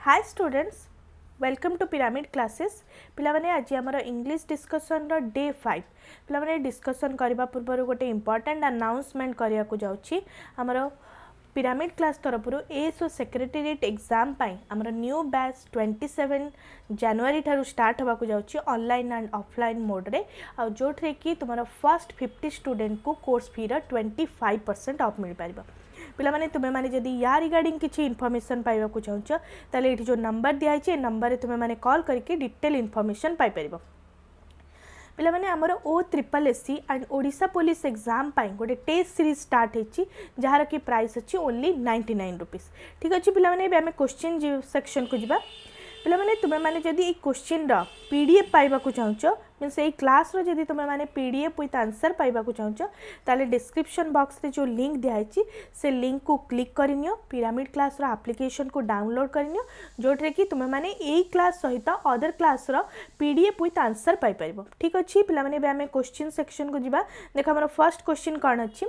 Hi students, welcome to Pyramid classes. पिलामाने आज आमर इंग्लिश डिस्कसन रो डे 5 पिलामाने डिस्कसन करबा पूर्व गोटे इंपोर्टेंट अनाउंसमेंट करिया को जाउची। आमर पिरामिड क्लास तरफ एएसओ सेक्रेटेरिएट एग्जाम पाई आमर न्यू बैच 27 जनवरी ठारू स्टार्ट होगा जाउची ऑनलाइन एंड ऑफलाइन मोड रे आ जोठरे कि तुमर फर्स्ट 50 स्टूडेंट को कोर्स फी रो 25% ऑफ मिल पारिबा। पिला माने तुमे माने जदि या रिगार्डिंग किछि इन्फॉर्मेशन पाइबा को चाहछ ताले एठी जो नंबर दिया छै नंबर रे तुमे माने कॉल करके डिटेल इन्फॉर्मेशन पाइ परिबो। पिला माने हमर OSSC and Odisha police exam पाई गोटे टेस्ट सीरीज स्टार्ट हेछि जहार की प्राइस अछि ओनली 99 रुपीस। ठीक अछि पिला माने बे हमें क्वेश्चन सेक्शन को जिबा। पिला माने तुमे माने जदि ए क्वेश्चन रा पीडीएफ पाइबा को चाहछ मीन्स ए क्लास रो जदि तुमे माने पीडीएफ विथ आंसर पाइबा को चाहछ ताले डिस्क्रिप्शन बॉक्स रे जो लिंक दिया है से लिंक को क्लिक करिनियो पिरामिड क्लास रो एप्लीकेशन को डाउनलोड करिनियो जोठरे कि तुमे माने ए क्लास सहित अदर क्लास रो पीडीएफ विथ आंसर पाइ परिबो। ठीक अछि पिला माने बे हमें क्वेश्चन सेक्शन को जिबा। देखो हमर फर्स्ट क्वेश्चन कोन अछि,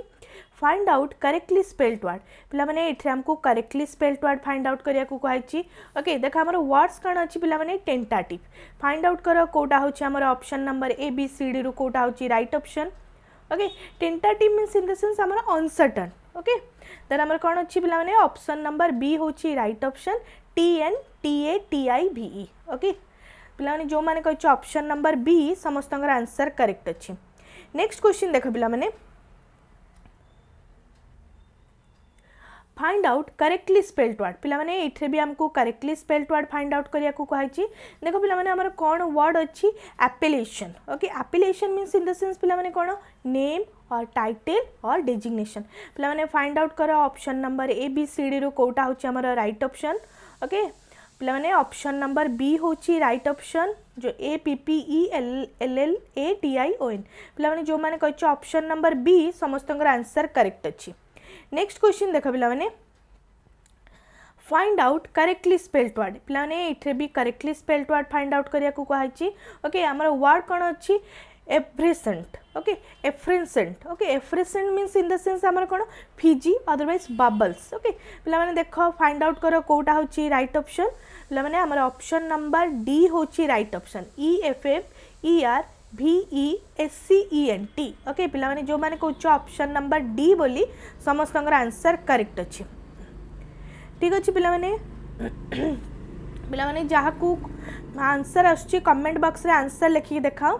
find out correctly spelled word. पिला माने एथे हमको correctly spelled word find out करिया को कहैछि। ओके देखा हमर वर्ड्स कोन अछि पिला माने टेंटेटिव फाइंड आउट करो कोटा होछि हमर option number A B C D रु कोटा होछि right option. Okay tentative means in the sense हमर अनसर्टेन। ओके देन हमर कोन अछि पिला माने ऑप्शन नंबर बी होछि राइट ऑप्शन TNTATIVE। ओके पिला माने जो माने कहछि ऑप्शन नंबर बी समस्तंगर आंसर करेक्ट अछि। नेक्स्ट क्वेश्चन देखो पिला माने find out correctly spelled word. पिला माने एथे भी हमको correctly spelled word find out करिया को कहछि। देखो पिला माने हमर कोन वर्ड अछि appellation. Okay appellation means in the sense पिला माने कोन नेम और टाइटल और डेजिग्नेशन। पिला माने फाइंड आउट करो option number A B C D रु कोटा होछि हमर राइट ऑप्शन। ओके पिला माने ऑप्शन नंबर बी होछि राइट ऑप्शन जो APPELLATION। पिला माने जो माने कहछि ऑप्शन नंबर बी समस्तंगर आंसर करेक्ट अछि। नेक्स्ट क्वेश्चन देखो पिला माने find out correctly spelled word. पिला माने एथे भी correctly spelled word find out करिया को कहछि। ओके हमर वर्ड कोन अछि effervescent. Okay effervescent. Okay effervescent means in the sense हमर कोन फिजी अदरवाइज बबल्स। ओके पिला माने देखो फाइंड आउट करो कोटा होछि राइट ऑप्शन। पिला माने हमर ऑप्शन नंबर डी होछि राइट ऑप्शन EFFERVESCENT। ओके पिला माने जो माने कहछ ऑप्शन नंबर डी बोली समस्तंगर आंसर करेक्ट अछि। ठीक अछि पिला माने पिला माने जहा को आंसर आछि कमेंट बॉक्स रे आंसर लिखि देखाओ।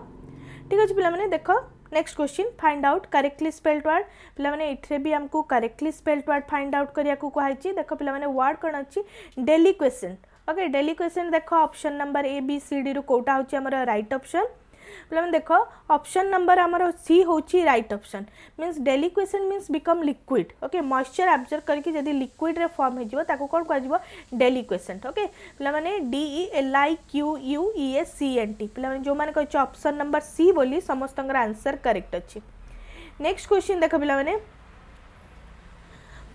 ठीक अछि पिला माने देखो next question find out correctly spelled word. पिला माने एथे भी हमको correctly spelled word find out करिया को कहछि। देखो पिला माने वर्ड कोन अछि डेलिक्वेसेंट। ओके डेलिक्वेसेंट देखो option number A B C D रु कोटा होछि हमर राइट ऑप्शन। पिला माने देखो ऑप्शन नंबर हमर सी होछि right option means deliquescent means become liquid. Okay moisture absorb करके जदी लिक्विड रे फॉर्म हे जिवो ताको कोन कहै जिवो डेलिक्वेसेंट। ओके पिला माने DELIQUESCENT। पिला माने जो माने कहछ ऑप्शन नंबर सी बोली समस्तंगर आंसर करेक्ट अछि। नेक्स्ट क्वेश्चन देखो पिला माने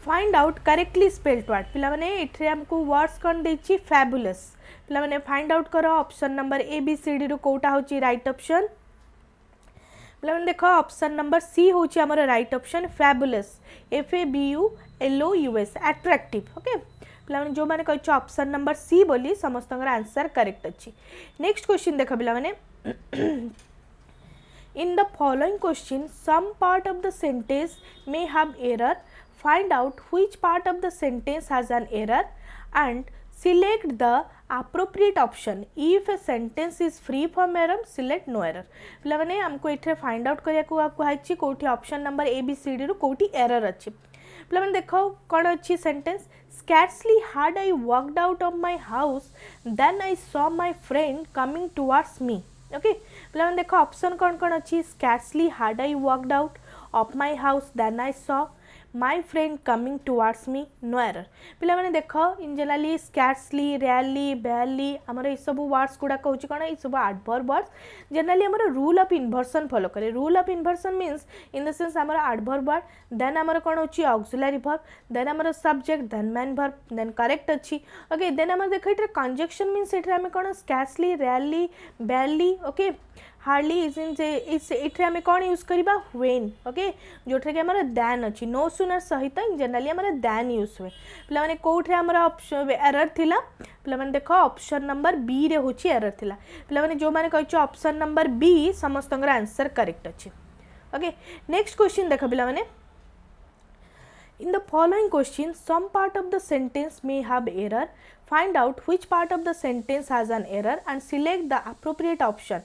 find out correctly spelled word. पिला माने एथे हमको वर्ड्स कोन देछि फैबुलस। पिला माने फाइंड आउट करो option number A B C D रु कोटा होछि राइट ऑप्शन। पिला माने देखो ऑप्शन नंबर सी होछि हमर right option fabulous FABULOUS attractive. Okay पिला माने जो माने कहछ ऑप्शन नंबर सी बोली समस्तंगर आंसर करेक्ट अछि। नेक्स्ट क्वेश्चन देखो पिला माने in the following question some part of the sentence may have error. Find out which part of the sentence has an error and select the appropriate option. If a sentence is free from error, select no error. पिला माने हमको एथे find out करिया को कहछि कोठी option number A B C D रु कोठी एरर अछि। पिला माने देखो कोन अछि sentence scarcely had I walked out of my house then I saw my friend coming towards me. Okay पिला माने देखो ऑप्शन कोन कोन अछि scarcely had I walked out of my house then I saw my friend coming towards me, no error. पिला माने देखो इन generally scarcely rarely barely हमर ई सब वर्ड्स गुडा कहउछि कोन ई सब एडवर्ब वर्ड्स जनरली हमर रूल ऑफ इन्वर्सन फॉलो करे। Rule of inversion means in the sense हमर एडवर्ब वर्ड देन हमर कोन होछि ऑक्सिलरी वर्ब देन हमर subject then main verb then correct अछि। ओके देन हमर देखो इधर कंजक्शन मींस इधर हम कोन scarcely rarely barely ओके हार्डली इज इन ये आम कौन यूज करवा व्हेन ओके जोटा कि आम दैन अच्छी नो सुनर सहित जनरली आम दैन यूज हुए पे कौटे आम एरर थिला पे देख ऑप्शन नंबर बी रे होची एरर थिला पे जो मैंने कही ऑप्शन नंबर बी समस्त आंसर करेक्ट अच्छे ओके नेक्स्ट क्वेश्चन देख पे in the following question some part of the sentence may have error find out which part of the sentence has an error and select the appropriate option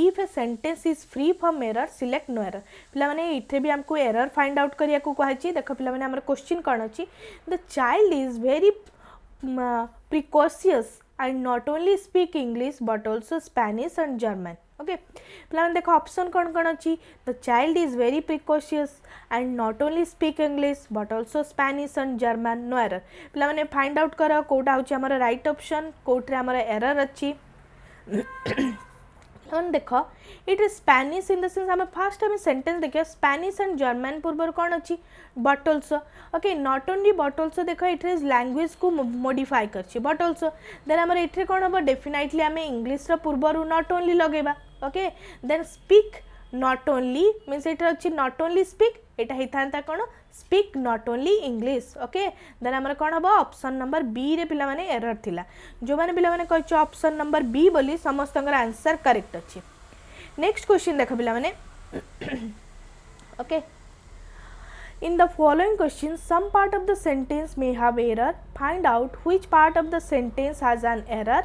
if a sentence is free from error select no error पिला माने इथे भी हमको error find out करिया को कहछि देखो पिला माने हमर क्वेश्चन कोन अछि the child is very precocious and not only speak English but also Spanish and German okay पे देखो ऑप्शन कौन कौन अच्छी the child is very precocious and not only speak English but also Spanish and German no error पे find out कर कौटा हूँ आम राइट ऑप्शन कौटे आम एरर अच्छी देख ये स्पेनिश इन द सेंस आम फास्ट आम सेंटेंस देखिए स्पेनिश एंड जर्मन पूर्व कौन अच्छी but also okay not only but also देख ये लैंग्वेज को मॉडिफाई कर बट ऑल्सो देन आम ये कौन हम डेफिनेटली आम इंग्लिश पूर्वर नॉट ओनली लगेगा okay then speak not only means ये अच्छी नॉट ओनली स्पीक यहाँ होता कौन speak not only English okay then आम कौन हम ऑप्शन नंबर बी रे पिला माने एरर थिला जो मैंने पिला माने कहि ऑप्शन नंबर बी बोली समस्त आंसर करेक्ट अच्छी नेक्स्ट क्वेश्चन देख पिला माने okay In the following question, some part of the sentence may have error. Find out which part of the sentence has an error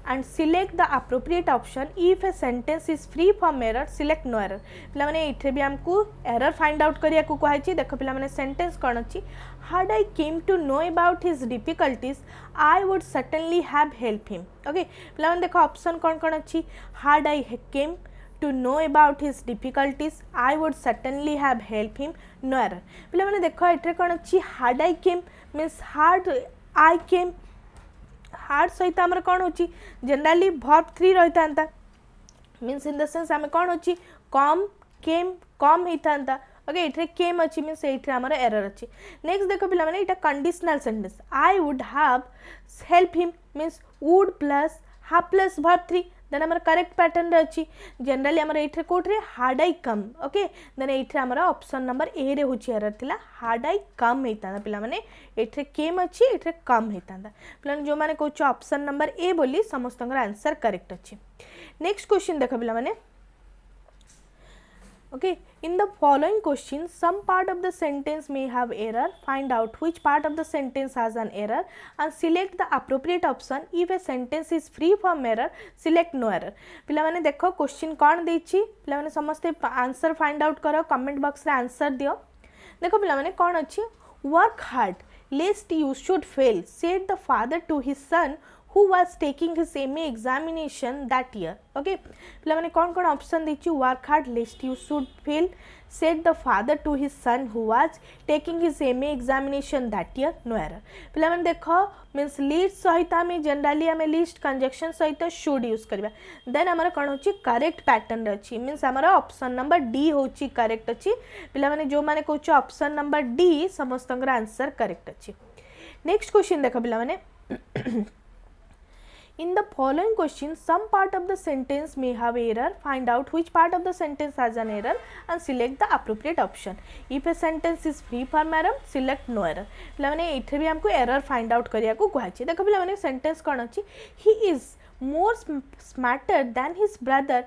and select the appropriate option. If a sentence is free from error, select no error. पिला माने इथे भी हमको error find out करिया को कहै छी देखो पिला माने sentence कोन अछि had I came to know about his difficulties I would certainly have helped him. Okay पिला माने देखो ऑप्शन कोन कोन अछि had I came to know about his difficulties I would certainly have helped him no error पिला माने देखो एठरे कोन अछि had I came means had I came hard सहित आमर कौन हो जनरली वर्ब 3 रही था मीन्स इन द सेंस आम कौन हो कम केम कम होता ओके ये केम अच्छी मीन्स ये आमर एरर अच्छी नेक्स्ट देखो पिला माने इटा conditional sentence I would have help him means would plus have plus verb 3 then आमर करेक्ट पैटर्न रे अच्छी जनरली आमर ये कोठे hard I come okay then ये आमर ऑप्शन नंबर ए रे होची एरर थिला हार्ड आई कम होता पिला माने ये केम अच्छी ये कम होता पिला जो मैंने कहूँ ऑप्शन नंबर ए बोली समस्त आंसर करेक्ट अच्छी नेक्स्ट क्वेश्चन देख पिला माने okay in the following question some part of the sentence may have error find out which part of the sentence has an error and select the appropriate option if a sentence is free from error select no error पिला माने देखो question कौन देछि पिला माने समस्त answer find out करो comment box रे आंसर दियो देखो पिला माने कौन अछि work hard lest you should fail said the father to his son who was taking his MA examination that year okay पिला माने कौन कौन ऑप्शन देछि work hard lest you should fail said the father to his son who was taking his MA examination that year no error पिला माने देखो means lead सहित आमे जनरली आमे लिस्ट कंजक्शन सहित शुड यूज करबा देन हमर कोन होछि करेक्ट पैटर्न अछि मींस हमर ऑप्शन नंबर डी होछि करेक्ट अछि पिला माने जो माने कहउछ ऑप्शन नंबर डी समस्त आंसर करेक्ट अछि नेक्स्ट क्वेश्चन देखो पिला माने In the following question, some part of the sentence may have error. Find out which part of the sentence has an error and select the appropriate option. If a sentence is free from error, select no error. पिला माने इथे भी हमको error find out करिया को कहछि देखो पिला माने sentence कोन अछि he is more smarter than his brother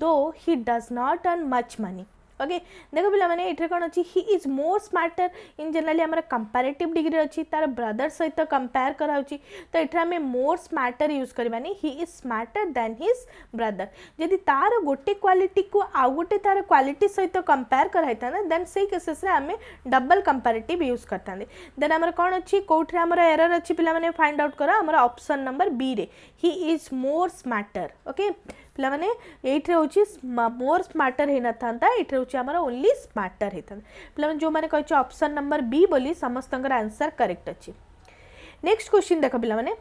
though he does not earn much money. Okay देखो पिला माने इथे कोन अछि he is more smarter in generally हमर कंपैरेटिव डिग्री अछि तार ब्रदर सहित कंपेयर करा होछि तो इथे हमें मोर स्मार्टर यूज करबानी he is smarter than his brother यदि तार गोटे क्वालिटी को आ गोटे तार क्वालिटी सहित कंपेयर कराइता ना देन सेही केसेस रे हमें डबल कंपैरेटिव यूज करता देन हमर कोन अछि कोठरे हमर एरर अछि पिला माने फाइंड आउट करा हमर ऑप्शन नंबर बी रे he is more smarter okay पिला माने एठरे होछि मोर स्मार्टर हेना थांता एठरे होछि हमर ओनली स्मार्टर हेता पिला माने जो माने कहछ ऑप्शन नंबर बी बोली समस्त आंसर करेक्ट अछि नेक्स्ट क्वेश्चन देखो पिला माने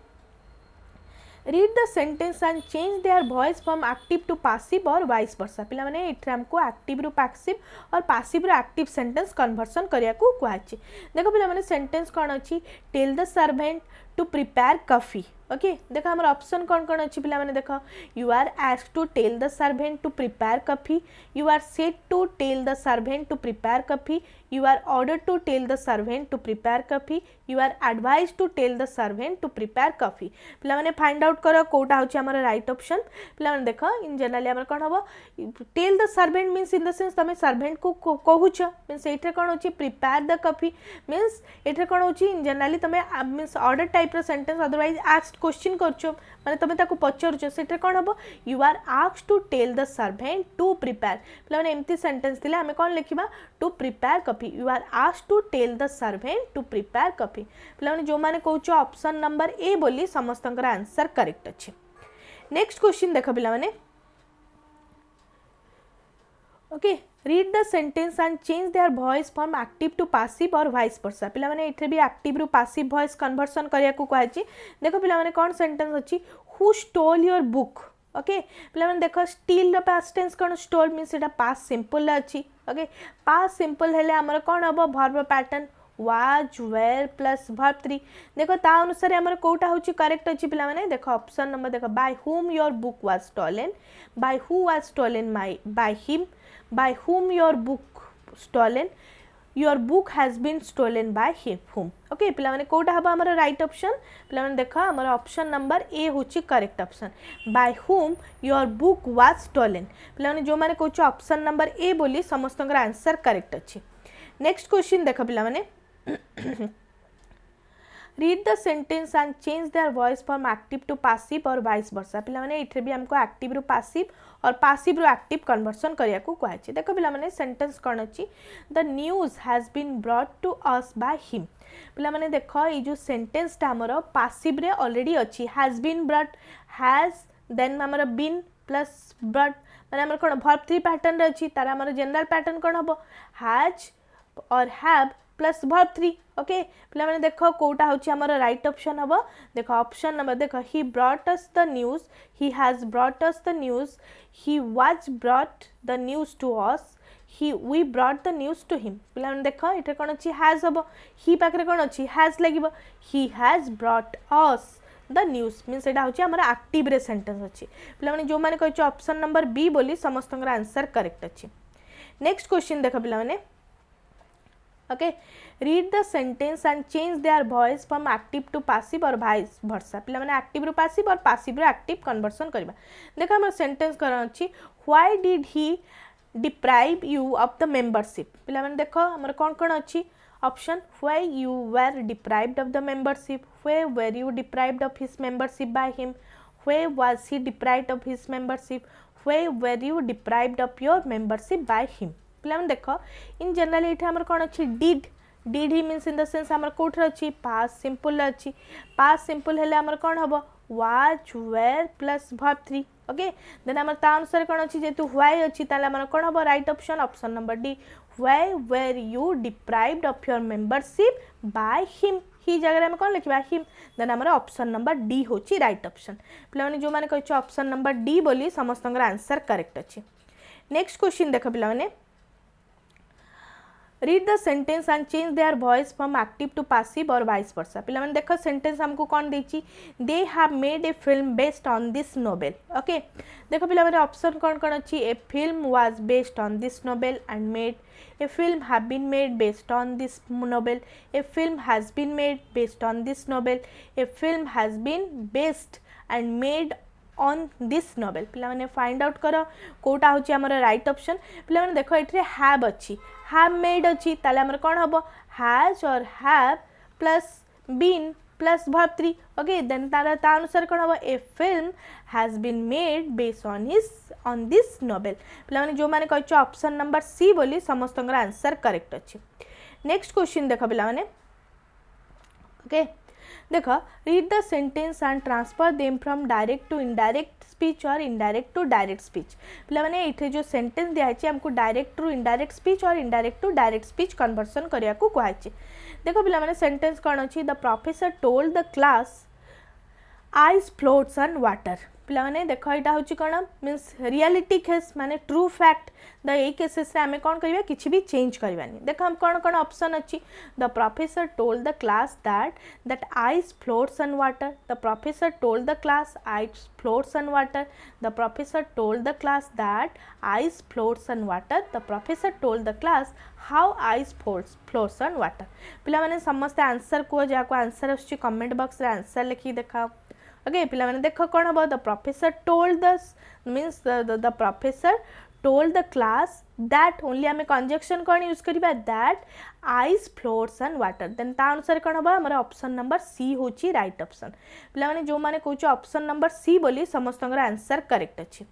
read the sentence and change their voice from active to passive or vice versa पिला माने एठरे हमको एक्टिव रु पैसिव और पैसिव रु एक्टिव सेंटेंस कन्वर्सन करिया को कहछि देखो पिला माने सेंटेंस कोन अछि tell the servant to prepare coffee. Okay देख आम ऑप्शन कौन कौन अच्छी पिला माने देख you are asked to tell the servant to prepare coffee, you are said to tell the servant to prepare coffee, you are order to tell the servant to prepare coffee, you are advise to tell the servant to prepare coffee. पिला माने find out कर कोटा होची हमर right option. पिला माने देख इन generally हमर कोन हबो tell the servant means in the sense तमे सर्वेंट को कहूछ मीन्स एठे कोन होची प्रिपेयर द कॉफी मीन्स एठे कोन होची इन जनरली तमे मीन्स ऑर्डर टाइप रो सेंटेंस अदरवाइज आस्क्ड क्वेश्चन करछो माने तमे ताको पचरछो सेठे कोन हबो you are asked to tell the servant to prepare. पिला माने एम्ति सेंटेंस दिले हमें कोन लिखिबा to prepare coffee, you are asked to tell the servant to prepare coffee. पिला माने जो माने कहूछ ऑप्शन नंबर ए बोली समस्तंकर आंसर करेक्ट अछि। नेक्स्ट क्वेश्चन देख पिला माने okay read the sentence and change their voice from active to passive और वाइस वर्सा। पिला माने एथे भी एक्टिव रु पैसिव वॉइस कन्वर्सन करिया को कहछि। देखो पिला माने कोन सेंटेंस अछि who stole your book. Okay पिला माने देखो स्टील द पास्ट टेंस कोन स्टोल मींस एटा पास्ट सिंपल अछि। ओके पास्ट सिंपल हेले हमर कोन हबो verb pattern was were plus verb 3। देखो ता अनुसार हमर कोटा होची करेक्ट अछि पिला माने देखो ऑप्शन नंबर देखो bye whom your book was stolen, by who was stolen by him, by whom your book stolen, your book has been stolen by whom। Okay पिला माने कोटा हबा हमर राइट ऑप्शन। पिला माने देखो हमर ऑप्शन नंबर ए होची correct option by whom your book was stolen। पिला माने जो माने कहूछ ऑप्शन नंबर ए बोली समस्तंकर आंसर करेक्ट अछि। नेक्स्ट क्वेश्चन देखो पिला माने read the sentence and change their voice from active to passive और वाइस वर्सा। पिला माने इथे भी हमको एक्टिव रु पैसिव और पैसिव रु एक्टिव कन्वर्सन करिया को कहछि। देखो पिला माने सेंटेंस कोन अछि the news has been brought to us by him. पिला माने देखो ई जो सेंटेंस ता हमरो पैसिव रे ऑलरेडी अछि has been brought has then हमरो बीन प्लस ब्रॉट माने हमर कोन वर्ब 3 पैटर्न रे अछि तारा हमर जनरल पैटर्न कोन हबो has or have plus verb 3। Okay पिला माने देखो कोटा होची हमर राइट ऑप्शन हबो। देखो ऑप्शन नंबर देखो he brought us the news, he has brought us the news, he was brought the news to us, we brought the news to him. पिला माने देखो एटा कोन अछि हैज हबो ही पाखरे कोन अछि हैज लागिबो he has brought us the news means एटा होची हमर एक्टिव रे सेंटेंस अछि। पिला माने जो माने कहछ ऑप्शन नंबर बी बोली समस्तंकर आंसर करेक्ट अछि। नेक्स्ट क्वेश्चन देखो पिला माने okay read the sentence and change their voice from active to passive और वाइस वर्सा। पिला माने एक्टिव रु पैसिव और पैसिव रु एक्टिव कन्वर्सन करबा। देखो हमर सेंटेंस कर अछि why did he deprive you of the membership. पिला माने देखो हमर कोन कोन अछि option why you were deprived of the membership, why were you deprived of his membership by him, why was he deprived of his membership, why were you deprived of your membership by him. पिला माने देखो इन generally एठे हमर कोन अछि did he means in the sense हमर कोठ अछि past simple अछि पास्ट सिंपल हेले हमर कोन हबो was were plus verb 3। Okay then हमर ता अनुसार कोन अछि जेतु व्हाई अछि ताले हमर कोन हबो right option option number D why were you deprived of your membership by him. He जगह में कोन लिखबा हिम देन हमर ऑप्शन नंबर डी होची राइट ऑप्शन। पिला माने जो माने कहछ ऑप्शन नंबर डी बोली समस्तंगर आंसर करेक्ट अछि। नेक्स्ट क्वेश्चन देखो पिला माने read the sentence and change their voice from active to passive और वाइस वर्सा। पिला माने देखो सेंटेंस हमको कौन देची they have made a film based on this novel. Okay देखो पिला माने ऑप्शन कौन कौन अछि a film was based on this novel and made, a film have been made based on this novel, a film has been made based on this novel, a film has been based and made on this novel. पिला माने find out करो कोटा होची हमर right option. पिला माने देखो एठरे have अछि हैव मेड अछि ताले हमर कोन हबो has or have plus been plus verb 3। Okay then तारा ता अनुसार कोन हबो a film has been made based on this novel. पिला माने जो माने कहछ ऑप्शन नंबर सी बोली समस्तंगर आंसर करेक्ट अछि। नेक्स्ट क्वेश्चन देखो पिला माने ओके देखो read the sentence and transfer them from direct to indirect speech और इनडायरेक्ट टू डायरेक्ट स्पीच। पिला माने इथे जो सेंटेंस दिया है हमको डायरेक्ट टू इनडायरेक्ट स्पीच और indirect to direct speech conversion करिया को कहै। देखो पिला माने सेंटेंस कोन अछि the professor told the class ice floats on water. पिलाने देख यहाँ हूँ कौन मीन्स रियलिटी केस माने ट्रू फैक्ट द यही केसेस आम कौन करवा किसी भी चेंज करवानी देख हम कौन कौन ऑप्शन अच्छी the professor told the class that ice floats on water the professor told the class ice floats on water the professor told the class that ice floats on water the professor told the class how ice floats on water पिला समस्ते answer कह जहाँ answer आसुच्ची comment box रे answer लिखी देखा okay पिला देख कौन हम the professor told the means the professor told the class that only आम कंजक्शन कौन यूज करवा that ice floats on water then ता अनुसार कौन हम आम ऑप्शन नंबर सी हूँ राइट ऑप्शन पिला जो मैंने कौच ऑप्शन नंबर सी बोली समस्त आंसर करेक्ट अच्छी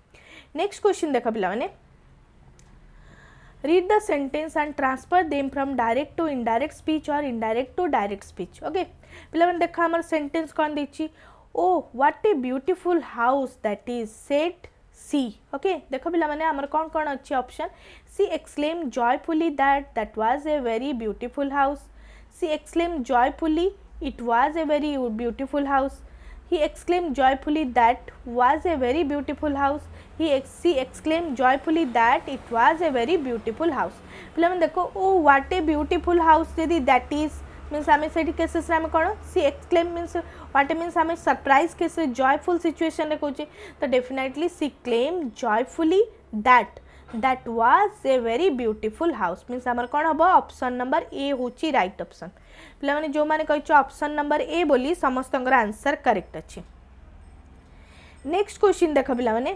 नेक्स्ट क्वेश्चन देख पिला read the sentence and transfer them from direct to indirect speech or indirect to direct speech okay पिला देखा हमार सेंटेंस कौन देछि oh what a beautiful house that is said she okay देखो पिला माने हमर कौन कौन अच्छी option she exclaimed joyfully that was a very beautiful house she exclaimed joyfully it was a very beautiful house he exclaimed joyfully that was a very beautiful house she exclaimed joyfully that it was a very beautiful house पिला माने देखो oh what a beautiful house यदि that is means आम से cases आम कौन सी exclaim means what means आम सरप्राइज केस जॉयफुल सिचुएशन रे कहूँ तो definitely exclaim joyfully that was a very beautiful house means आमर कौन हम ऑप्शन नंबर ए हूँ राइट ऑप्शन पिला माने जो मैंने कही ऑप्शन नंबर ए बोली समस्त आंसर करेक्ट अच्छे नेक्स्ट क्वेश्चन देख पिला माने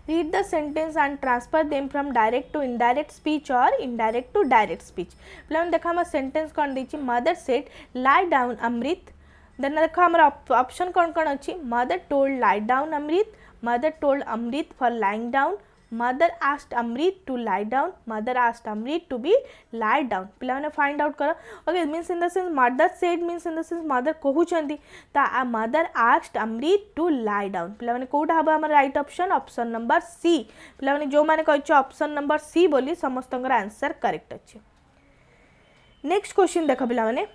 read the sentence and transfer them from direct to indirect speech or indirect to direct speech पिला देखा हम सेंटेंस कौन देछि mother said lie down Amrit then देखा हम ऑप्शन कौन कौन अच्छी mother told lie down Amrit mother told Amrit for lying down mother asked Amrit to lie down mother asked Amrit to be lie down पिला माने फाइंड आउट करो okay means in the sense mother said means in the sense mother कहउछंती ता mother asked Amrit to lie down पिला माने कोटा हबा हमर right option option number C पिला माने जो माने कहछ ऑप्शन नंबर सी बोली समस्त आंसर करेक्ट अछि नेक्स्ट क्वेश्चन देखो पिला माने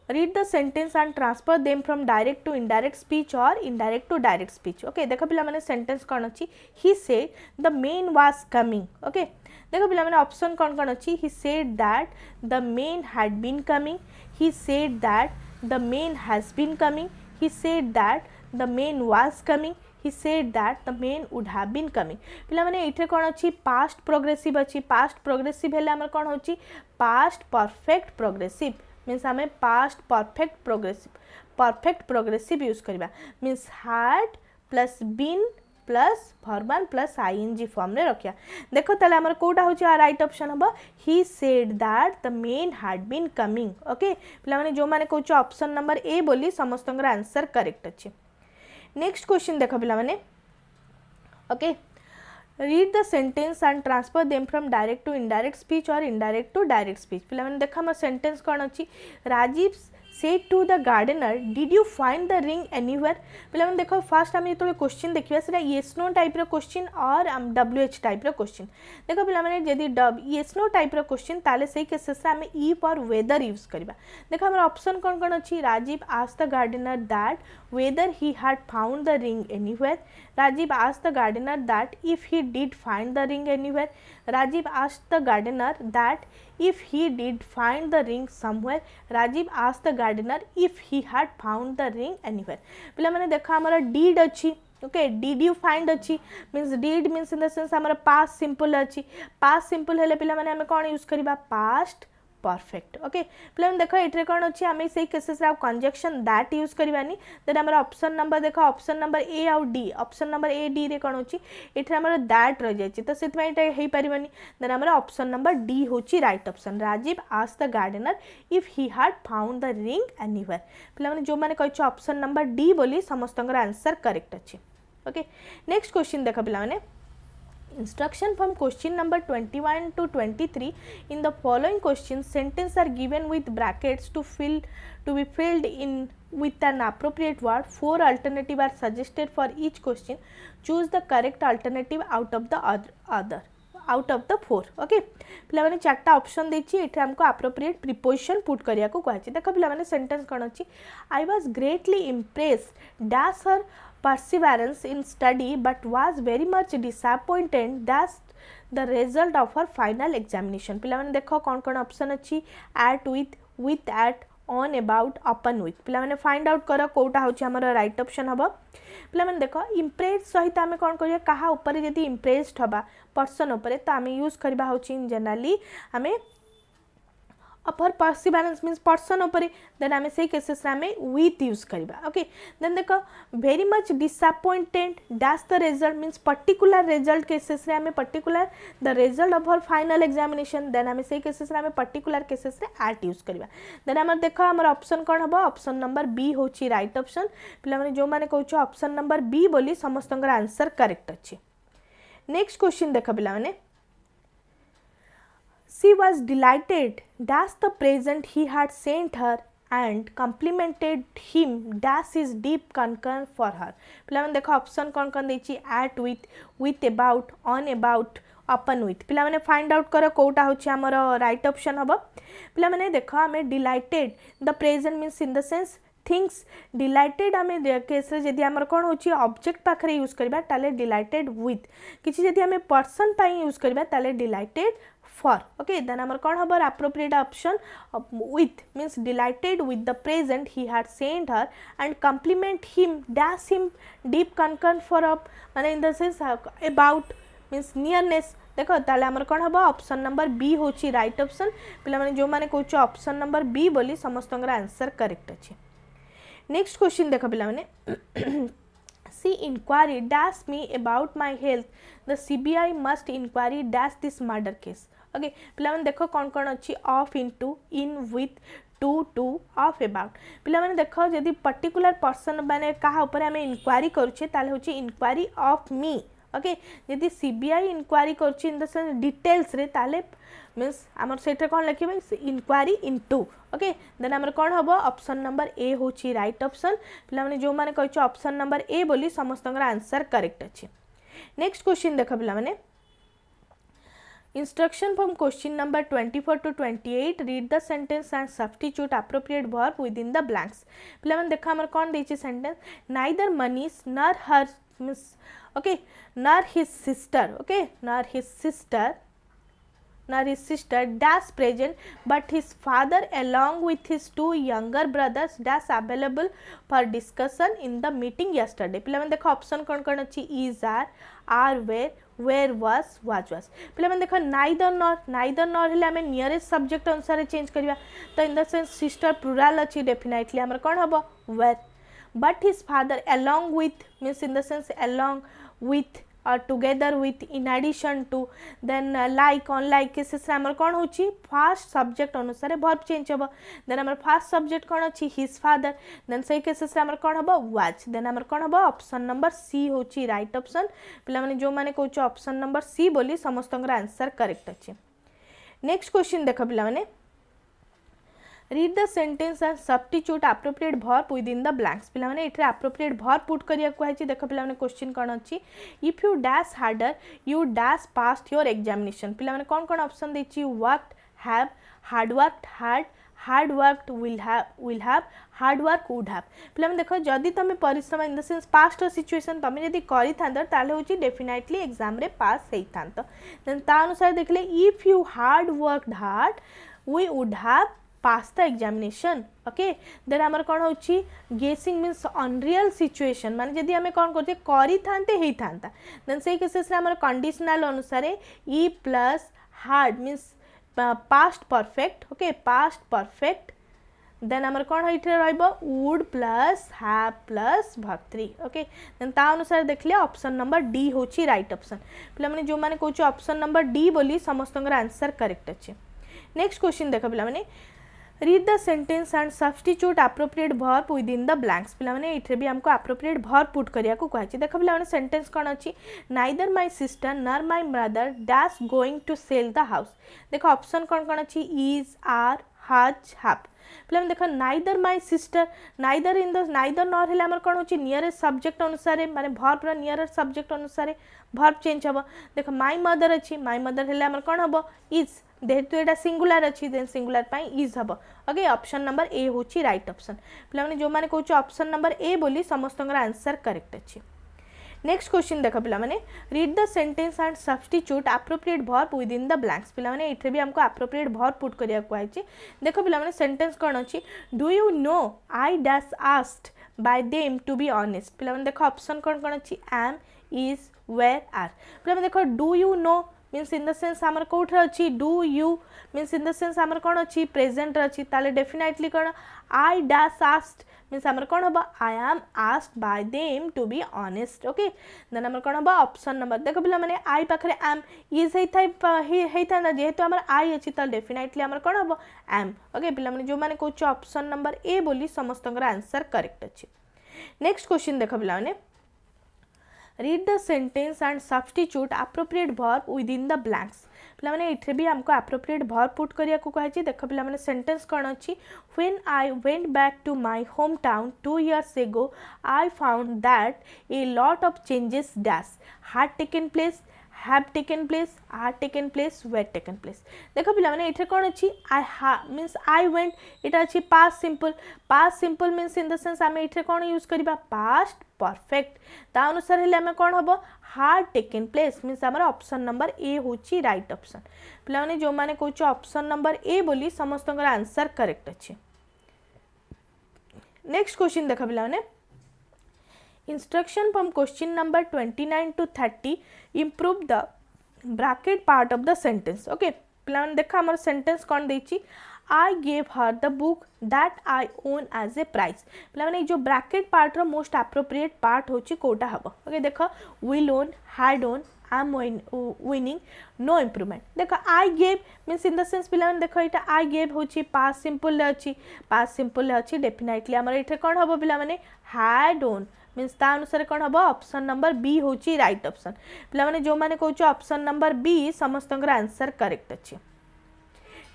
read the sentence and transfer them from direct to indirect speech or indirect to direct speech okay देखो पिला माने सेंटेंस कौन अच्छी he said the man was coming okay देखो पिला माने ऑप्शन कौन कौन अच्छी he said that the man had been coming he said that the man has been coming he said that the man was coming he said that the man would have been coming पिला माने एठे कौन अच्छी past progressive अच्छी past progressive हेले हमर कौन होची पास्ट परफेक्ट प्रोग्रेसिव मीन्स आम पास्ट परफेक्ट प्रोग्रेसिव यूज करवा means had plus been plus formal plus ING form रे रखिया देखो ताले हमर कोटा होची आ राइट ऑप्शन हबो he said that the man had been coming okay पिला माने जो माने कहउछ ऑप्शन नंबर ए बोली समस्त आंसर करेक्ट अछि नेक्स्ट क्वेश्चन देखो पिला माने okay read the sentence and transfer them from direct to indirect speech or indirect to direct speech पिला माने देखा हम सेंटेंस कौन अच्छी Rajiv said to the gardener did you find the ring anywhere पिला माने देखो फर्स्ट आम जो क्वेश्चन देखिए सेटा yes no टाइप रो क्वेश्चन और WH टाइप रो क्वेश्चन देखो पिला माने जदी yes no टाइप रो क्वेश्चन ताले सही केसेस आम if और whether यूज करबा देखो हमर ऑप्शन कौन कौन अच्छी Rajiv asked the gardener that whether he had found the ring anywhere Rajiv asked the gardener that if he did find the ring anywhere Rajiv asked the gardener that if he did find the ring somewhere Rajiv asked the gardener if he had found the ring anywhere पिला माने देखा हमारा did अच्छी okay did you find अच्छी means did means in the sense हमारा past simple अच्छी past simple हेले पिला माने हमें कौन यूज करबा पास्ट परफेक्ट ओके पिला देखो एट्रे कौन अच्छी आम से केसेस कंजक्शन दैट यूज करवानी देन आम ऑप्शन नंबर देख ऑप्शन नंबर ए आउ D option number A D रे कौन अच्छी ये आम दैट रही जाए तो से पारनी देन आम ऑप्शन नंबर डी हूँ right option Rajiv asked the gardener if he had found the ring anywhere पिला जो मैंने कही ऑप्शन नंबर डी बोली समस्त आंसर करेक्ट अच्छे ओके नेक्स्ट क्वेश्चन देख पिला instruction from question number 21 to 23 in the following questions sentence are given with brackets to be filled in with an appropriate word 4 alternatives are suggested for each question choose the correct alternative out of the other out of the 4 okay पिला माने चारटा option देछि एठे हमको appropriate preposition put करिया को कहछि देखो पिला माने सेंटेंस कोन अछि I was greatly impressed dash her perseverance in study but was very much disappointed that the result of her final examination पिला माने देखो कौन ऑप्शन अछि at with at on about upon with पिला माने फाइंड आउट करो कोटा होछि हमर राइट ऑप्शन हबो पिला माने देखो इम्प्रेस सहित आमे कोन करिया कहा ऊपर यदि इम्प्रेस्ड हबा पर्सन ऊपर तो आमे यूज करबा होछि इन जनरली आमे अपर परसिवरेंस मीन्स पर्सन ऊपर देन आमे से केसेस रे आमे विथ यूज करबा ओके देन देखो very much disappointed dash the result means particular result cases रे आमे particular the result of her final examination then आमे से केसेस रे आमे पर्टिकुलर केसेस रे एट यूज करबा देन हमर देखो हमर ऑप्शन कोन हबो ऑप्शन नंबर बी होची राइट ऑप्शन पिला माने जो माने कहउछ ऑप्शन नंबर बी बोली समस्तंगर आंसर करेक्ट अछि नेक्स्ट क्वेश्चन देखो पिला माने She was delighted dash the present he had sent her and complimented him dash his deep concern for her पिला माने देखो ऑप्शन कौन देछि at with about on about upon with पिला माने फाइंड आउट करो कोटा होछि हमर राइट ऑप्शन हबो पिला माने देखो हमें dilated the present means in the sense things dilated आम केस जदि आमर कौन हो ऑब्जेक्ट पाखे यूज करबा ताले डिलाइटेड विथ किछि जदि आम पर्सन पाई यूज करबा ताले डिलाइटेड फॉर ओके देन आमर कौन हम appropriate option with means delighted with the present he had sent her and compliment him dash him deep concern for up माने in the sense about means nearness देखो ताले आमर कौन हम option number B होची राइट ऑप्शन पिला माने जो माने कहउछ ऑप्शन नंबर बी बोली समस्तंगर आंसर करेक्ट अछि नेक्स्ट क्वेश्चन देखो पिला माने she inquiry dash me about my health the CBI must inquiry dash this murder case okay पिला माने देखो कौन अच्छी of into in with to of about पिला माने देखो यदि पर्टिकुलर पर्सन माने कहा ऊपर आमे इंक्वायरी करूछे ताले होची इंक्वायरी ऑफ मी ओके यदि सीबीआई इंक्वायरी करूछे इन द सेंस डिटेल्स रे ताले मीन्स आमर सेठे कौन लिखिबे इंक्वायरी इनटू ओके देन आमर कौन हबो ऑप्शन नंबर ए होची राइट ऑप्शन पिला माने जो माने कहछ ऑप्शन नंबर ए बोली समस्तंगर आंसर करेक्ट अछि नेक्स्ट क्वेश्चन देखो पिला माने instruction from question number 24 to 28 read the sentence and substitute appropriate verb within the blanks पिला माने देखो हमर कौन देछि sentence neither Manish nor her miss okay nor his sister dash present but his father along with his two younger brothers dash available for discussion in the meeting yesterday पिला माने देखो option कौन अछि is are where was पिला माने देखो neither nor हेले हमें नियरेस्ट सब्जेक्ट अनुसार चेंज करबा तो इन द सेंस सिस्टर प्लुरल अछि डेफिनेटली हमर कौन हबो where but his father along with means in the sense along with or together with in addition to then like unlike cases हमर कौन होची फर्स्ट सब्जेक्ट अनुसार वर्ब चेंज होबो then हमर फर्स्ट सब्जेक्ट कौन अछि हिज फादर देन सही cases हमर कौन होबो वाज देन हमर कौन होबो ऑप्शन नंबर सी होची राइट ऑप्शन पिला माने जो माने कहउछ ऑप्शन नंबर सी बोली समस्तंगर आंसर करेक्ट अछि नेक्स्ट क्वेश्चन देखो पिला माने read the sentence and substitute appropriate verb within the blanks पिला माने एठरे appropriate verb put करिया कहै देखो पिला माने क्वेश्चन कोन अछि if you dash harder you dash passed your examination पिला माने कोन option दैछि worked have hard worked hard worked will have hard work would have पिला माने देखो जदी तमे परिश्रम इन द सेंस पास्ट सिचुएशन तमे जदी करि थांदर ताले होछि डेफिनेटली एग्जाम रे पास हेइ थांत देन ता अनुसार देखले if you hard worked hard we would have pass the examination okay then हमर कोन होची guessing means unreal situation माने जदी हमें कोन करते करि थांते हेइ थांता देन सही केसेस रे हमर कंडीशनल अनुसार e plus hard means past perfect okay past perfect then हमर कोन होइठे रहइबो would plus have plus verb 3 okay देन ता अनुसार देखले ऑप्शन नंबर डी होची राइट ऑप्शन पिला माने जो माने कहउछ ऑप्शन नंबर डी बोली समस्तंगर आंसर करेक्ट अछि नेक्स्ट क्वेश्चन देखो पिला माने read the sentence and substitute appropriate verb within the blanks पिला माने इथे भी हमको appropriate verb put करिया को कहछि देखो पिला माने sentence कोन अछि neither my sister nor my brother dash going to sell the house देखो ऑप्शन कोन अछि is are has have पे देख neither my sister neither in the neither nor हेले हमर कोन होची नियरेस्ट सब्जेक्ट अनुसार माने वर्ब रा नियरेस्ट सब्जेक्ट अनुसार वर्ब चेंज हबो देख माय मदर अछि माय मदर हेले हमर कोन हबो इज जेहेतु एटा सिंगुलर अछि देन सिंगुलर पाई इज हबो ओके ऑप्शन नंबर ए होची राइट ऑप्शन पे माने जो माने कहूछ ऑप्शन नंबर ए बोली समस्तंगर आंसर करेक्ट अछि नेक्स्ट क्वेश्चन देख पिला माने read the sentence and substitute appropriate verb with in the blanks पिला माने एठरे भी हमको एप्रोप्रिएट वर्ब पुट करिया को आइछि देखो पिला माने सेंटेंस कोन अछि do you know I dash asked by them to be honest पिला माने देखो ऑप्शन कोन अछि एम इज वेयर आर पिला माने देखो do you know means in the sense हमर कोठर अछि do you means in the sense हमर कोन अछि प्रेजेंट अछि ताले डेफिनेटली कोन आई डैश आस्क्ड मीन्स हमर कोन हबा I am asked by them to be honest okay then हमर कोन हबा ऑप्शन नंबर देखो पिला माने आई पाखरे एम इज हेता जेहेतु हमर आई अछि त डेफिनेटली हमर कोन हबा एम ओके पिला माने जो माने कहूछ ऑप्शन नंबर ए बोली समस्तंगर आंसर करेक्ट अछि नेक्स्ट क्वेश्चन देखो पिला माने read the sentence and substitute appropriate verb with in the blanks पिला माने इथे भी हमको एप्रोप्रिएट वर्ब पुट करिया को कहै छी देखो पिला माने सेंटेंस कोन अछि when I went back to my home town 2 years ago I found that a lot of changes dash had taken place have taken place are taken place were taken place देखो पिला माने इथे कोन अछि I means I went इटा अछि past simple means in the sense आमे इथे कोन use करबा past perfect ता अनुसार हेले आमे कोन हबो had taken place means हमर ऑप्शन नंबर ए होची राइट ऑप्शन पिला माने जो माने कहूछ ऑप्शन नंबर ए बोली समस्तंगर आंसर करेक्ट अछि नेक्स्ट क्वेश्चन देखा पिला माने instruction from question number 29 to 30 improve the bracket part of the sentence okay plan देखा हमर sentence कोन देछि I gave her the book that I own as a prize पिला माने जो bracket part रो most appropriate part होछि कोटा हबो okay देखो will own had own am winning no improvement देखो I gave means in the sense पिला माने देखो इटा I gave होछि past simple ले अछि past simple ले अछि definitely हमर इथे कोन हबो पिला माने had own मीन्स ता अनुसार कोन हबो ऑप्शन नंबर बी होची राइट ऑप्शन पिला माने जो माने कहूछ ऑप्शन नंबर बी समस्तंगर आंसर करेक्ट अछि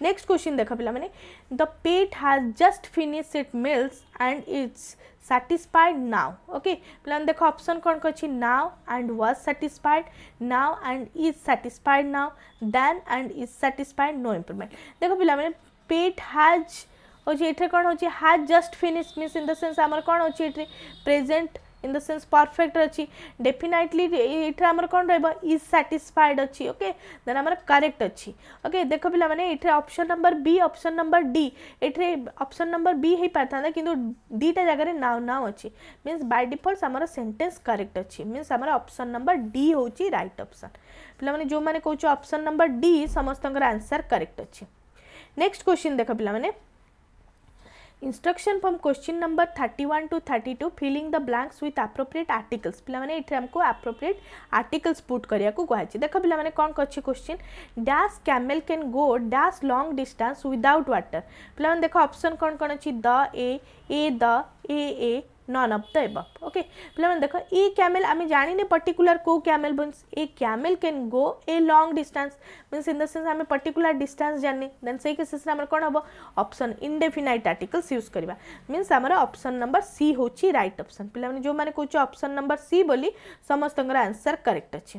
नेक्स्ट क्वेश्चन देखा पिला माने the pet has just finished it meals and it's satisfied now okay पिला देखो ऑप्शन कोन कछि now and was satisfied now and is satisfied now then and is satisfied no improvement देखो पिला माने पेट हैज ओ जे एठे कोन होछि has just finished means in the sense हमर कोन होछि एठे present in the sense perfect अछि डेफिनेटली एठे हमर कोन रहबो इज सैटिस्फाइड अछि ओके देन हमर करेक्ट अछि ओके देखो पिला माने एठे option number B option number D एठे ऑप्शन नंबर बी हे पाथाना किंतु डीटा जगह रे नाउ अछि मींस बाय डिफॉल्ट हमर सेंटेंस करेक्ट अछि मींस हमर ऑप्शन नंबर डी होछि राइट ऑप्शन पिला माने जो माने कहूछ ऑप्शन नंबर डी समस्तंगर आंसर करेक्ट अछि नेक्स्ट क्वेश्चन देखो पिला माने instruction from question number 31 to 32 filling the blanks with appropriate articles पिला माने इथे हमको appropriate articles put करिया को कहै छी देखो पिला माने कोन कछि question dash camel can go dash long distance without water पिला माने देखो ऑप्शन कोन अछि the a none of the above okay पिला माने देखो ए camel आमे जानि ने पर्टिकुलर को camel means A camel can go a long distance means in the sense आमे पर्टिकुलर डिस्टेंस जानि देन सही केसेस हमर कोन हबो ऑप्शन इंडेफिनाइट आर्टिकल्स यूज करबा मींस हमर ऑप्शन नंबर सी होची राइट ऑप्शन पिला माने जो माने कहूछ ऑप्शन नंबर सी बोली समस्तंगर आंसर करेक्ट अछि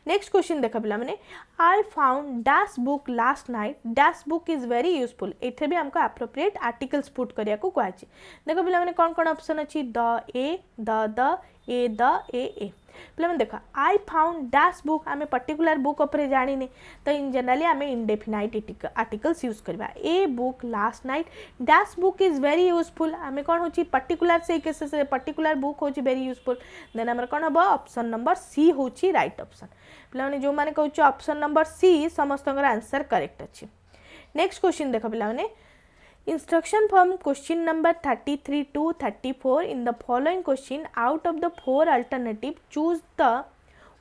नेक्स्ट क्वेश्चन देखा पिला माने I found dash book last night dash book is very useful एथे भी हमको एप्रोप्रिएट आर्टिकल्स पुट करिया को कहै छी देखो पिला माने कोन ऑप्शन अछि द ए पिला माने देखा आई फाउंड डैश बुक आमे पर्टिकुलर बुक ऊपर जानि ने तो इन जनरली आमे इंडेफिनाइट आर्टिकल्स यूज करबा a book last night dash book is very useful आमे कोन होची पर्टिकुलर से केसेस पर्टिकुलर बुक होची वेरी यूजफुल देन हमर कोन हबो ऑप्शन नंबर सी होची राइट ऑप्शन पिला माने जो माने कहूछ ऑप्शन नंबर सी समस्तंगर आंसर करेक्ट अछि नेक्स्ट क्वेश्चन देखो पिला माने instruction from question number 33 to 34 in the following question out of the four alternative choose the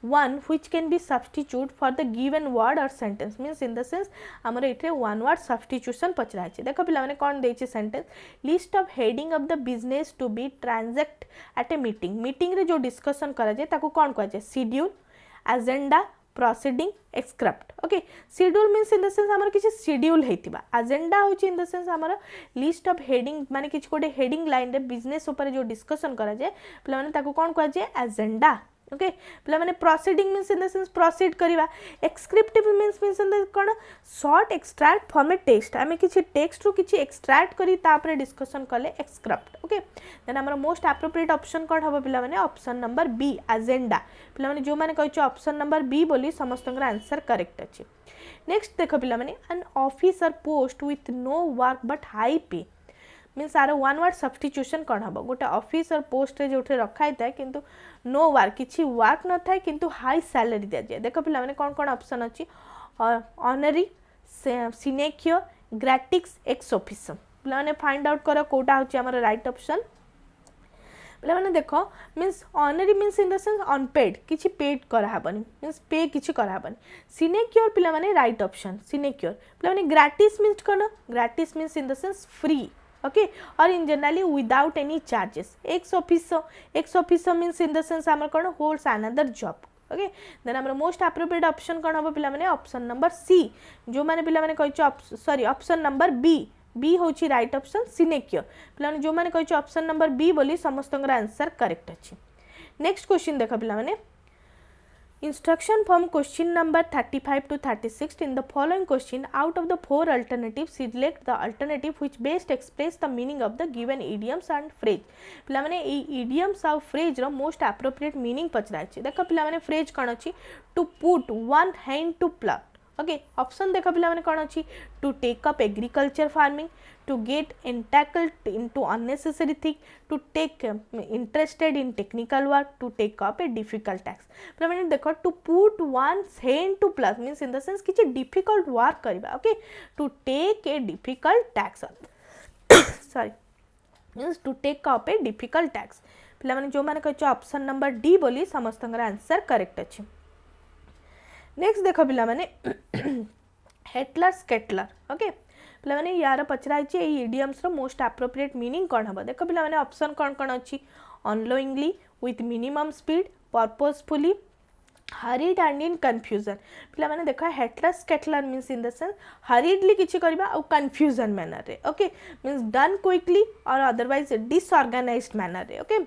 one which can be substitute for the given word or sentence means in the sense हमर इथे one word substitution पचरा छै देखो पिला माने कोन दै छै sentence list of heading of the business to be transact at a meeting रे जो डिस्कशन करा जाय ताको कोन कहै छै schedule agenda proceeding excerpt okay schedule means in the sense आमर किसी शेड्यूल होइतिबा एजेंडा होची इन द सेंस आमर लिस्ट ऑफ हेडिंग माने किछि गोटे हेडिंग लाइन रे बिजनेस ऊपर जो डिस्कशन करा जाय पिला माने ताको कोन कहै जे एजेंडा ओके पिला माने proceeding means in the sense proceed करिवा एक्सक्रिप्टिव मीन्स इन द कोन short extract from a text आमे किछि टेक्स्ट रु किछि एक्सट्रैक्ट करी तापरे डिस्कशन करले एक्सक्रप्ट ओके देन हमर मोस्ट एप्रोप्रिएट ऑप्शन कोन हबो पिला माने ऑप्शन नंबर बी एजेंडा पिला माने जो माने कहै ऑप्शन नंबर बी बोली समस्त आंसर करेक्ट अछि नेक्स्ट देखो पिला माने an officer post with no work but high pay means are one word substitution कौन हम गोटे ऑफिसर पोस्ट रे जो रखा था किंतु नो वर्क किसी वर्क न था किंतु हाई सैलरी दि जाए देख पिला माने कौन कौन ऑप्शन अच्छी ऑनरी सिनेक्योर ग्रेटिक्स एक्स ऑफिसर पिला माने फाइंड आउट कर कोटा होची हमर राइट ऑप्शन पिला माने देखो means honorary means in the sense unpaid किसी पेड करा हबनी मीन्स पे किसी करा हबनी सिनेक्योर पिला माने राइट ऑप्शन सिनेक्योर पिला माने ग्रेटिस मीन्स कोन gratis means in the sense free okay or in generally without any charges ex officio means in the sense amar kon holds another job okay then amar most appropriate option kon hobo pila mane option number c jo mane pila mane कहि sorry option number b होची right option sinecure pila mane jo mane कहि option number b बोली समस्त answer correct अछि next question देखा पिला मने instruction from question number 35 to 36 in the following question out of the four alternatives select the alternative which best express the meaning of the given idioms and phrase पिला माने ए idioms और phrase रो most appropriate meaning पचरा छै देखो पिला माने phrase कोन अछि to put one hand to plow okay option देखो पिला माने कोन अछि to take up agriculture farming to get entangled into unnecessary thing to take interested in technical work to take up a difficult task पिला माने देखो to put one hand to plough means in the sense किछि difficult work करबा okay to take a difficult task sorry means to take up a difficult task पिला माने जो माने कहछ ऑप्शन नंबर डी बोली समस्त आंसर करेक्ट अछि नेक्स्ट देखो पिला माने हेटलर स्केटलर ओके पिला माने यार पचराई छै ए इडियम्स रो मोस्ट एप्रोप्रिएट मीनिंग कोन हबो देखो पिला माने ऑप्शन कोन कोन अछि unwillingly with minimum speed purposefully hurried and in confusion पिला माने देखो helter skelter means in the sense hurriedly किछि करबा और कंफ्यूजन मैनर रे okay means done quickly or otherwise disorganised manner रे ओके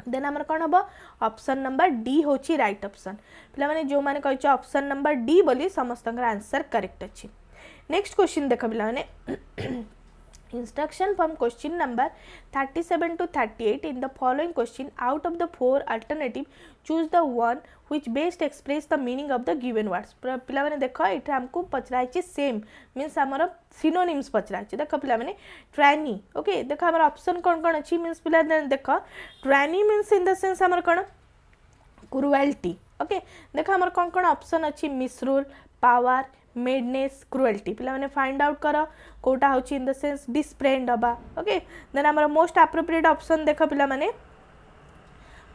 देन आमर कौन हम ऑप्शन नंबर डी होची राइट ऑप्शन पिला माने जो माने कहि ऑप्शन नंबर डी बोली समस्त आंसर करेक्ट अछि नेक्स्ट क्वेश्चन देख पिला माने instruction from question number 37 to 38 in the following question out of the four alternative choose the one which best express the meaning of the given words पिला माने देखो एटा हमको पचराई छै सेम मींस हमर सिनोनिम्स पचराई छै देखो पिला माने ट्रेनी ओके देखो हमर ऑप्शन कोन कोन अछि मींस पिला देखो trainee means in the sense हमर कोन क्रुएल्टी ओके देखो हमर कोन कोन ऑप्शन अछि मिसरूल पावर मेडनेस क्रुएल्टी पिला माने फाइंड आउट करो कोटा होची इन द सेंस डिस्प्रेंड हबा ओके देन हमर मोस्ट एप्रोप्रिएट ऑप्शन देखो पिला माने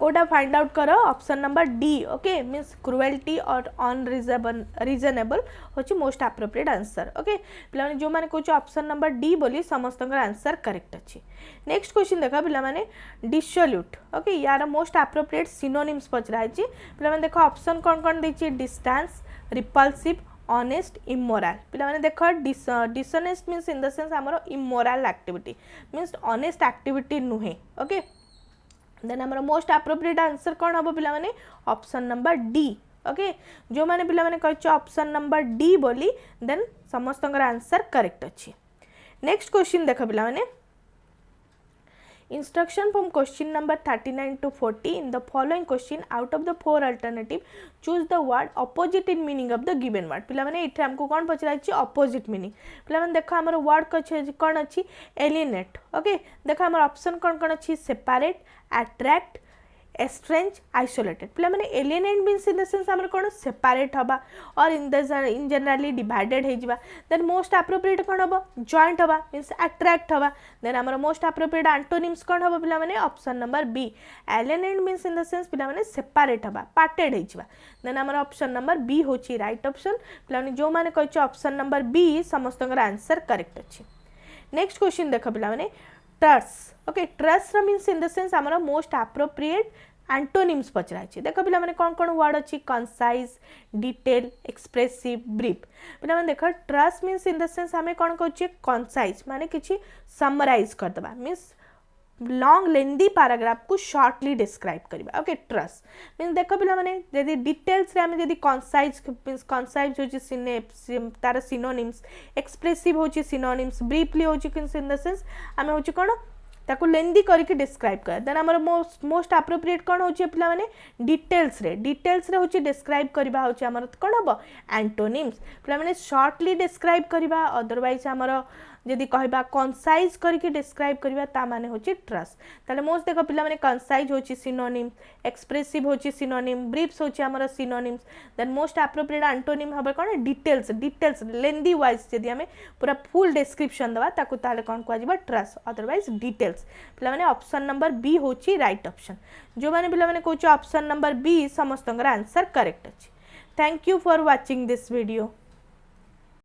कोटा फाइंड आउट करो option number D okay means cruelty और अनरीजनेबल होची मोस्ट एप्रोप्रिएट आंसर ओके पिला माने जो माने कोच ऑप्शन नंबर डी बोली समस्त आंसर करेक्ट अछि नेक्स्ट क्वेश्चन देखा पिला माने डिसोल्यूट ओके यार मोस्ट एप्रोप्रिएट सिनोनिम्स पचरा अछि पिला माने देखो ऑप्शन कोन कोन दैछि डिस्टेंस रिपल्सिव ऑनेस्ट इमोरल पिला माने देखो dishonest means in the sense हमरो immoral activity means honest activity नुहे ओके देन हमरो मोस्ट एप्रोप्रिएट आंसर कोन हबो पिला माने ऑप्शन नंबर डी ओके जो माने पिला माने कहछ ऑप्शन नंबर डी बोली देन समस्त आंसर करेक्ट अछि नेक्स्ट क्वेश्चन देखो पिला माने instruction from question number 39 to 40 in the following question out of the four alternative choose the word opposite in meaning of the given word पिला माने इथे हमको कोन पचराई छी opposite meaning पिला माने देखो हमर वर्ड कोन अछि alienate ओके देखो हमर ऑप्शन कोन कोन अछि separate attract estrange isolated पिला माने alienate means in the sense हमर कोन separate हबा और in generally divided हे जिबा then most appropriate कोन हबो joint हबा means attract हबा then हमर most appropriate antonyms कोन हबो पिला माने option number B alienate means in the sense पिला माने separate हबा parted हे जिबा then हमर ऑप्शन नंबर बी होची राइट ऑप्शन पिला माने जो माने कहछ ऑप्शन नंबर बी समस्त आंसर करेक्ट अछि नेक्स्ट क्वेश्चन देखो पिला माने truss okay truss means in the sense हमर मोस्ट एप्रोप्रिएट एंटोनिम्स पचरा देख पे कौन कौन वर्ड अच्छी कंसाइज डिटेल एक्सप्रेसिव ब्रीफ पे देख trust means in the sense आम कौन कहे कंसाइज माने किसी समराइज करदे मीन्स लॉन्ग लेंदी पैराग्राफ को शॉर्टली डिस्क्राइब करबा ओके ट्रस्ट मीन्स देख पे जदि डिटेल्स रे आमे जदि कंसाइज मीन्स कंसाइज होची तार सिनोनिम्स एक्सप्रेसिव होची सिनोनिम्स ब्रीफली होची इन द सेंस आमे होची कोन ताको लेंदी करके डिस्क्राइब कर देन हमर मोस्ट एप्रोप्रिएट कौन होची पिला माने डिटेल्स रे होची डिस्क्राइब करबा होची हमर कोन हबो एंटोनिम्स पिला माने शॉर्टली डिस्क्राइब करबा अदरवाइज हमर जदि कहबा कंसाइज करके डिस्क्राइब करबा ता माने होची ट्रस्ट ताले मोस्ट देखो पिला माने कंसाइज होची सिनोनिम एक्सप्रेसिव होची सिनोनिम ब्रीफ्स होची हमर synonyms then most appropriate antonym हबे कोन डिटेल्स लेंदी वाइज जदि हमें पूरा फुल डिस्क्रिप्शन दवा ताको ताले कोन को आजिबा ट्रस्ट अदरवाइज डिटेल्स पिला माने ऑप्शन नंबर बी होची राइट ऑप्शन जो माने पिला माने कहूची ऑप्शन नंबर बी समस्तंगर आंसर करेक्ट अछि thank you for watching this video.